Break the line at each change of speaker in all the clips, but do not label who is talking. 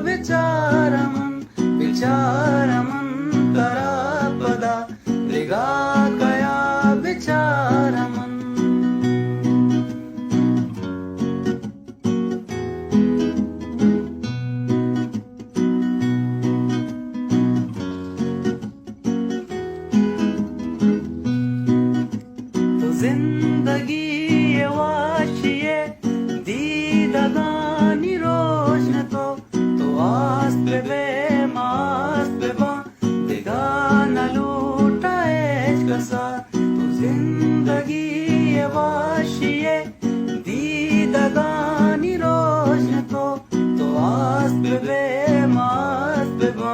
विचारमन करा पदा वेगा कया विचारमन तो जिंदगी ये वाशिये दीदगानी रोशन तो आस पे बे मास पे बा दिगाना लूटा एश कसा तो जिंदगी ये वाशिये दीदगानी रोशन तो आस पे बे मास पे बा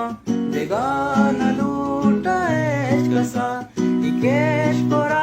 दिगाना लूटा एश कसा इकेश कोरा